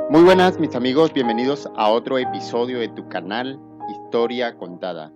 Muy buenas mis amigos, bienvenidos a otro episodio de tu canal Historia Contada.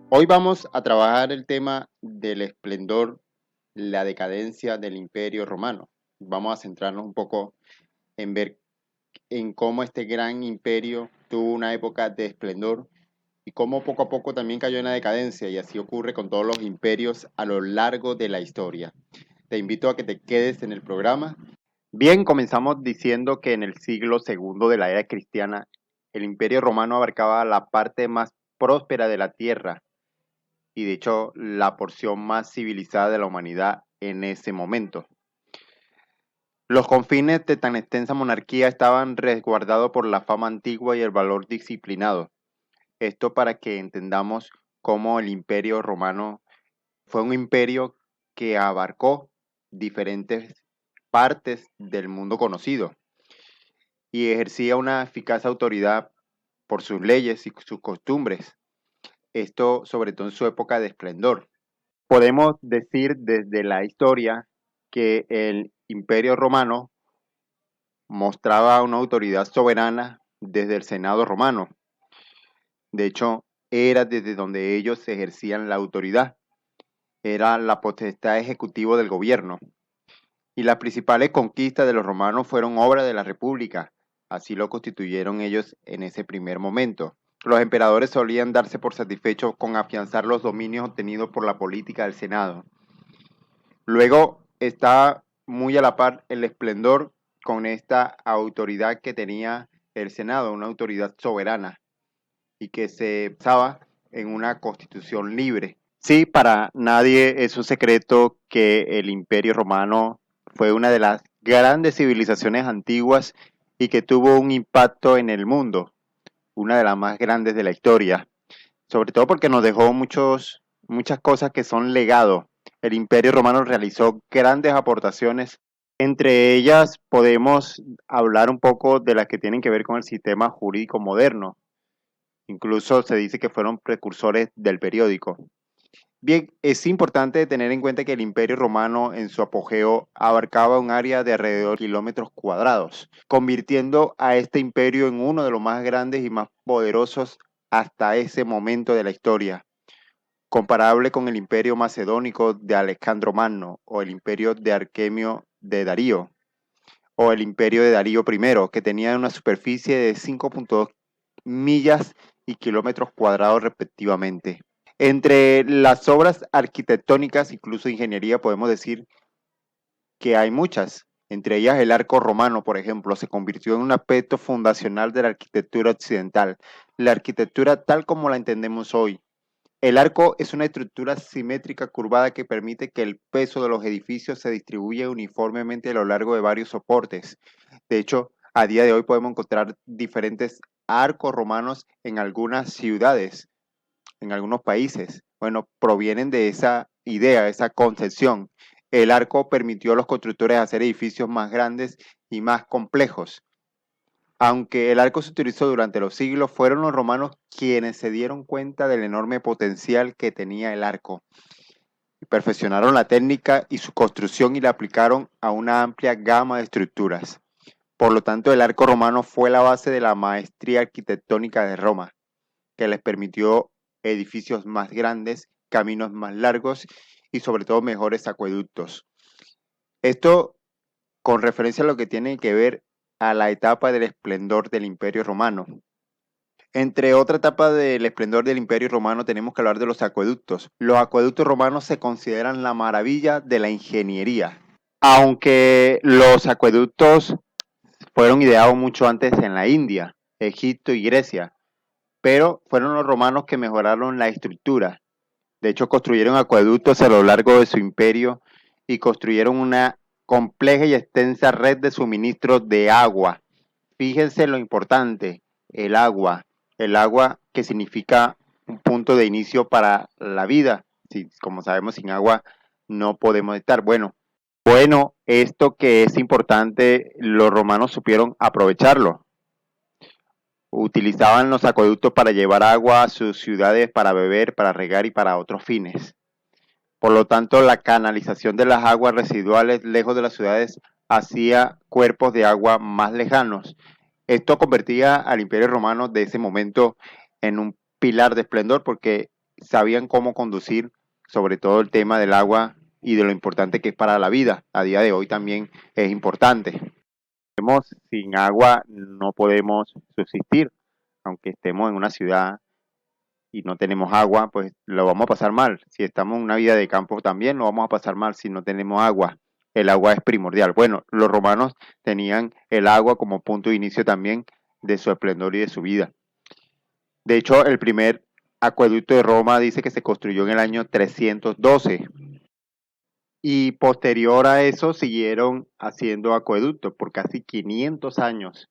Hoy vamos a trabajar el tema del esplendor, la decadencia del Imperio Romano. Vamos a centrarnos un poco en ver en cómo este gran imperio tuvo una época de esplendor y cómo poco a poco también cayó en la decadencia, y así ocurre con todos los imperios a lo largo de la historia. Te invito a que te quedes en el programa. Bien, comenzamos diciendo que en el siglo segundo de la era cristiana, el Imperio Romano abarcaba la parte más próspera de la tierra y de hecho la porción más civilizada de la humanidad en ese momento. Los confines de tan extensa monarquía estaban resguardados por la fama antigua y el valor disciplinado. Esto para que entendamos cómo el Imperio Romano fue un imperio que abarcó diferentes partes del mundo conocido y ejercía una eficaz autoridad por sus leyes y sus costumbres. Esto sobre todo en su época de esplendor. Podemos decir desde la historia que el Imperio Romano mostraba una autoridad soberana desde el Senado romano. De hecho, era desde donde ellos ejercían la autoridad. Era la potestad ejecutiva del gobierno. Y las principales conquistas de los romanos fueron obra de la República. Así lo constituyeron ellos en ese primer momento. Los emperadores solían darse por satisfechos con afianzar los dominios obtenidos por la política del Senado. Luego está muy a la par el esplendor con esta autoridad que tenía el Senado, una autoridad soberana y que se basaba en una constitución libre. Sí, para nadie es un secreto que el Imperio Romano fue una de las grandes civilizaciones antiguas y que tuvo un impacto en el mundo, una de las más grandes de la historia, sobre todo porque nos dejó muchas cosas que son legado. El Imperio Romano realizó grandes aportaciones, entre ellas podemos hablar un poco de las que tienen que ver con el sistema jurídico moderno. Incluso se dice que fueron precursores del periódico. Bien, es importante tener en cuenta que el Imperio Romano en su apogeo abarcaba un área de alrededor de kilómetros cuadrados, convirtiendo a este imperio en uno de los más grandes y más poderosos hasta ese momento de la historia, comparable con el Imperio Macedónico de Alejandro Magno o el Imperio de Arquemio de Darío o el Imperio de Darío I, que tenía una superficie de 5.2 millas y kilómetros cuadrados respectivamente. Entre las obras arquitectónicas, incluso ingeniería, podemos decir que hay muchas. Entre ellas el arco romano, por ejemplo, se convirtió en un aspecto fundacional de la arquitectura occidental, la arquitectura tal como la entendemos hoy. El arco es una estructura simétrica curvada que permite que el peso de los edificios se distribuya uniformemente a lo largo de varios soportes. De hecho, a día de hoy podemos encontrar diferentes arcos romanos en algunas ciudades, en algunos países. Bueno, provienen de esa idea, esa concepción. El arco permitió a los constructores hacer edificios más grandes y más complejos. Aunque el arco se utilizó durante los siglos, fueron los romanos quienes se dieron cuenta del enorme potencial que tenía el arco. Perfeccionaron la técnica y su construcción y la aplicaron a una amplia gama de estructuras. Por lo tanto, el arco romano fue la base de la maestría arquitectónica de Roma, que les permitió edificios más grandes, caminos más largos y sobre todo mejores acueductos. Esto con referencia a lo que tiene que ver a la etapa del esplendor del Imperio Romano. Entre otra etapa del esplendor del Imperio Romano tenemos que hablar de los acueductos. Los acueductos romanos se consideran la maravilla de la ingeniería. Aunque los acueductos fueron ideados mucho antes en la India, Egipto y Grecia, pero fueron los romanos que mejoraron la estructura. De hecho, construyeron acueductos a lo largo de su imperio y construyeron una compleja y extensa red de suministros de agua. Fíjense lo importante, el agua. El agua que significa un punto de inicio para la vida. Sí, como sabemos, sin agua no podemos estar. Bueno, esto que es importante, los romanos supieron aprovecharlo. Utilizaban los acueductos para llevar agua a sus ciudades, para beber, para regar y para otros fines. Por lo tanto, la canalización de las aguas residuales lejos de las ciudades hacía cuerpos de agua más lejanos. Esto convertía al Imperio Romano de ese momento en un pilar de esplendor porque sabían cómo conducir sobre todo el tema del agua y de lo importante que es para la vida. A día de hoy también es importante. Sin agua no podemos subsistir, aunque estemos en una ciudad y no tenemos agua, pues lo vamos a pasar mal. Si estamos en una vida de campo también lo vamos a pasar mal si no tenemos agua. El agua es primordial. Bueno, los romanos tenían el agua como punto de inicio también de su esplendor y de su vida. De hecho, el primer acueducto de Roma dice que se construyó en el año 312 y posterior a eso siguieron haciendo acueductos por casi 500 años.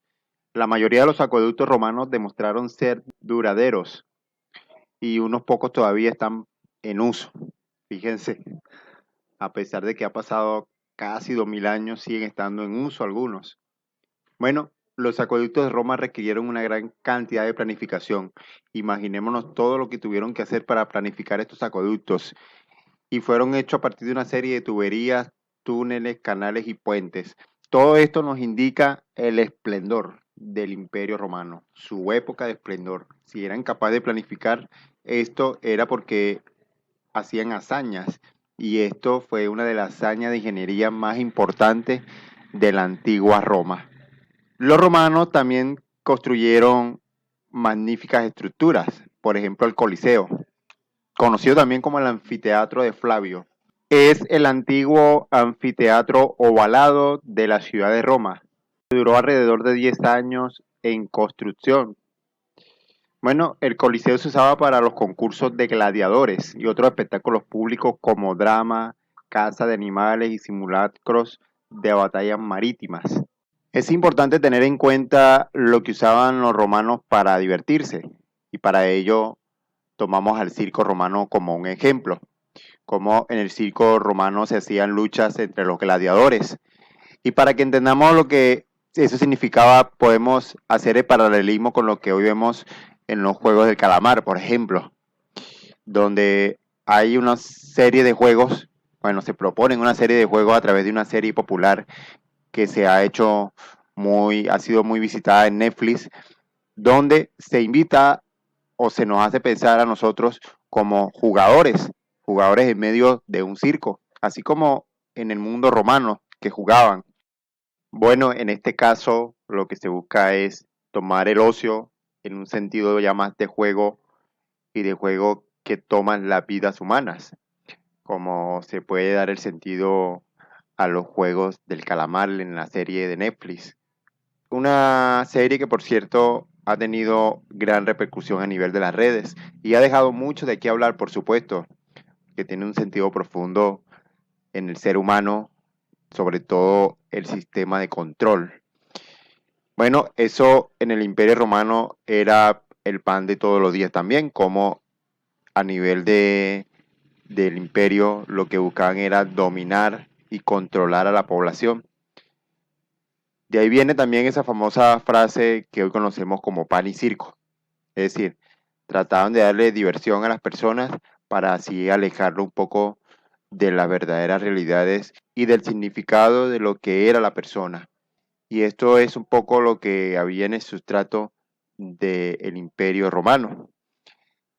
La mayoría de los acueductos romanos demostraron ser duraderos y unos pocos todavía están en uso. Fíjense, a pesar de que ha pasado casi 2000 años, siguen estando en uso algunos. Bueno, los acueductos de Roma requirieron una gran cantidad de planificación. Imaginémonos todo lo que tuvieron que hacer para planificar estos acueductos y fueron hechos a partir de una serie de tuberías, túneles, canales y puentes. Todo esto nos indica el esplendor del Imperio Romano, su época de esplendor. Si eran capaces de planificar esto era porque hacían hazañas y esto fue una de las hazañas de ingeniería más importantes de la antigua Roma. Los romanos también construyeron magníficas estructuras, por ejemplo el Coliseo, conocido también como el anfiteatro de Flavio. Es el antiguo anfiteatro ovalado de la ciudad de Roma. Duró alrededor de 10 años en construcción. Bueno, el Coliseo se usaba para los concursos de gladiadores y otros espectáculos públicos como drama, caza de animales y simulacros de batallas marítimas. Es importante tener en cuenta lo que usaban los romanos para divertirse y para ello tomamos al circo romano como un ejemplo, como en el circo romano se hacían luchas entre los gladiadores. Y para que entendamos lo que eso significaba, podemos hacer el paralelismo con lo que hoy vemos en los juegos del calamar, por ejemplo, donde hay una serie de juegos, bueno, se proponen una serie de juegos a través de una serie popular que se ha hecho ha sido muy visitada en Netflix, donde se invita o se nos hace pensar a nosotros como jugadores en medio de un circo, así como en el mundo romano que jugaban. Bueno, en este caso lo que se busca es tomar el ocio en un sentido ya más de juego y de juego que toman las vidas humanas, como se puede dar el sentido a los juegos del calamar en la serie de Netflix. Una serie que, por cierto, ha tenido gran repercusión a nivel de las redes y ha dejado mucho de qué hablar, por supuesto, que tiene un sentido profundo en el ser humano, sobre todo el sistema de control. Bueno, eso en el Imperio Romano era el pan de todos los días también, como a nivel del imperio lo que buscaban era dominar y controlar a la población. De ahí viene también esa famosa frase que hoy conocemos como pan y circo. Es decir, trataban de darle diversión a las personas para así alejarlo un poco de las verdaderas realidades y del significado de lo que era la persona. Y esto es un poco lo que había en el sustrato del Imperio Romano,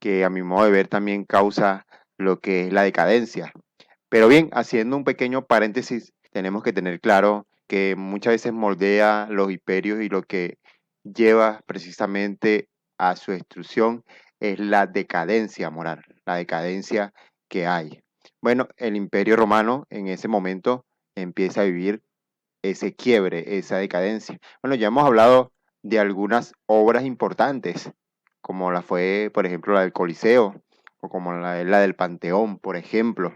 que a mi modo de ver también causa lo que es la decadencia. Pero bien, haciendo un pequeño paréntesis, tenemos que tener claro que muchas veces moldea los imperios y lo que lleva precisamente a su destrucción es la decadencia moral, la decadencia que hay. Bueno, el imperio romano en ese momento empieza a vivir ese quiebre, esa decadencia. Bueno, ya hemos hablado de algunas obras importantes, como la fue, por ejemplo, la del Coliseo, o como la del Panteón, por ejemplo.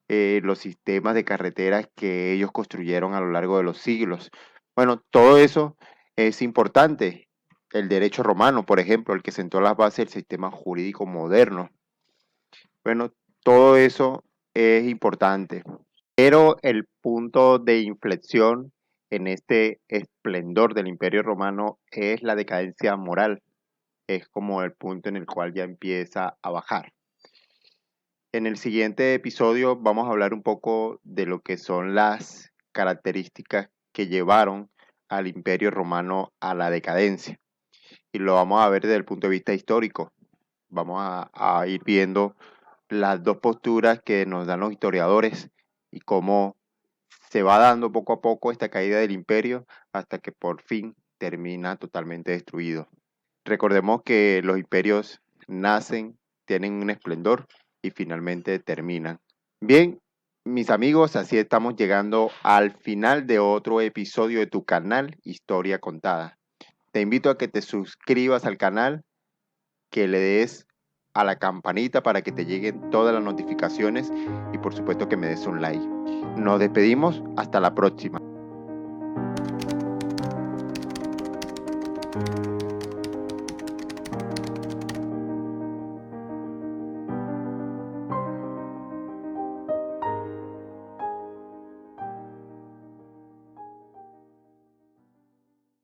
Los sistemas de carreteras que ellos construyeron a lo largo de los siglos. Bueno, todo eso es importante. El derecho romano, por ejemplo, el que sentó las bases del sistema jurídico moderno. Bueno, todo eso es importante. Pero el punto de inflexión en este esplendor del Imperio Romano es la decadencia moral. Es como el punto en el cual ya empieza a bajar. En el siguiente episodio vamos a hablar un poco de lo que son las características que llevaron al Imperio Romano a la decadencia. Y lo vamos a ver desde el punto de vista histórico. Vamos a ir viendo las dos posturas que nos dan los historiadores y cómo se va dando poco a poco esta caída del imperio hasta que por fin termina totalmente destruido. Recordemos que los imperios nacen, tienen un esplendor y finalmente terminan. Bien, mis amigos, así estamos llegando al final de otro episodio de tu canal Historia Contada. Te invito a que te suscribas al canal, que le des a la campanita para que te lleguen todas las notificaciones y por supuesto que me des un like. Nos despedimos, hasta la próxima.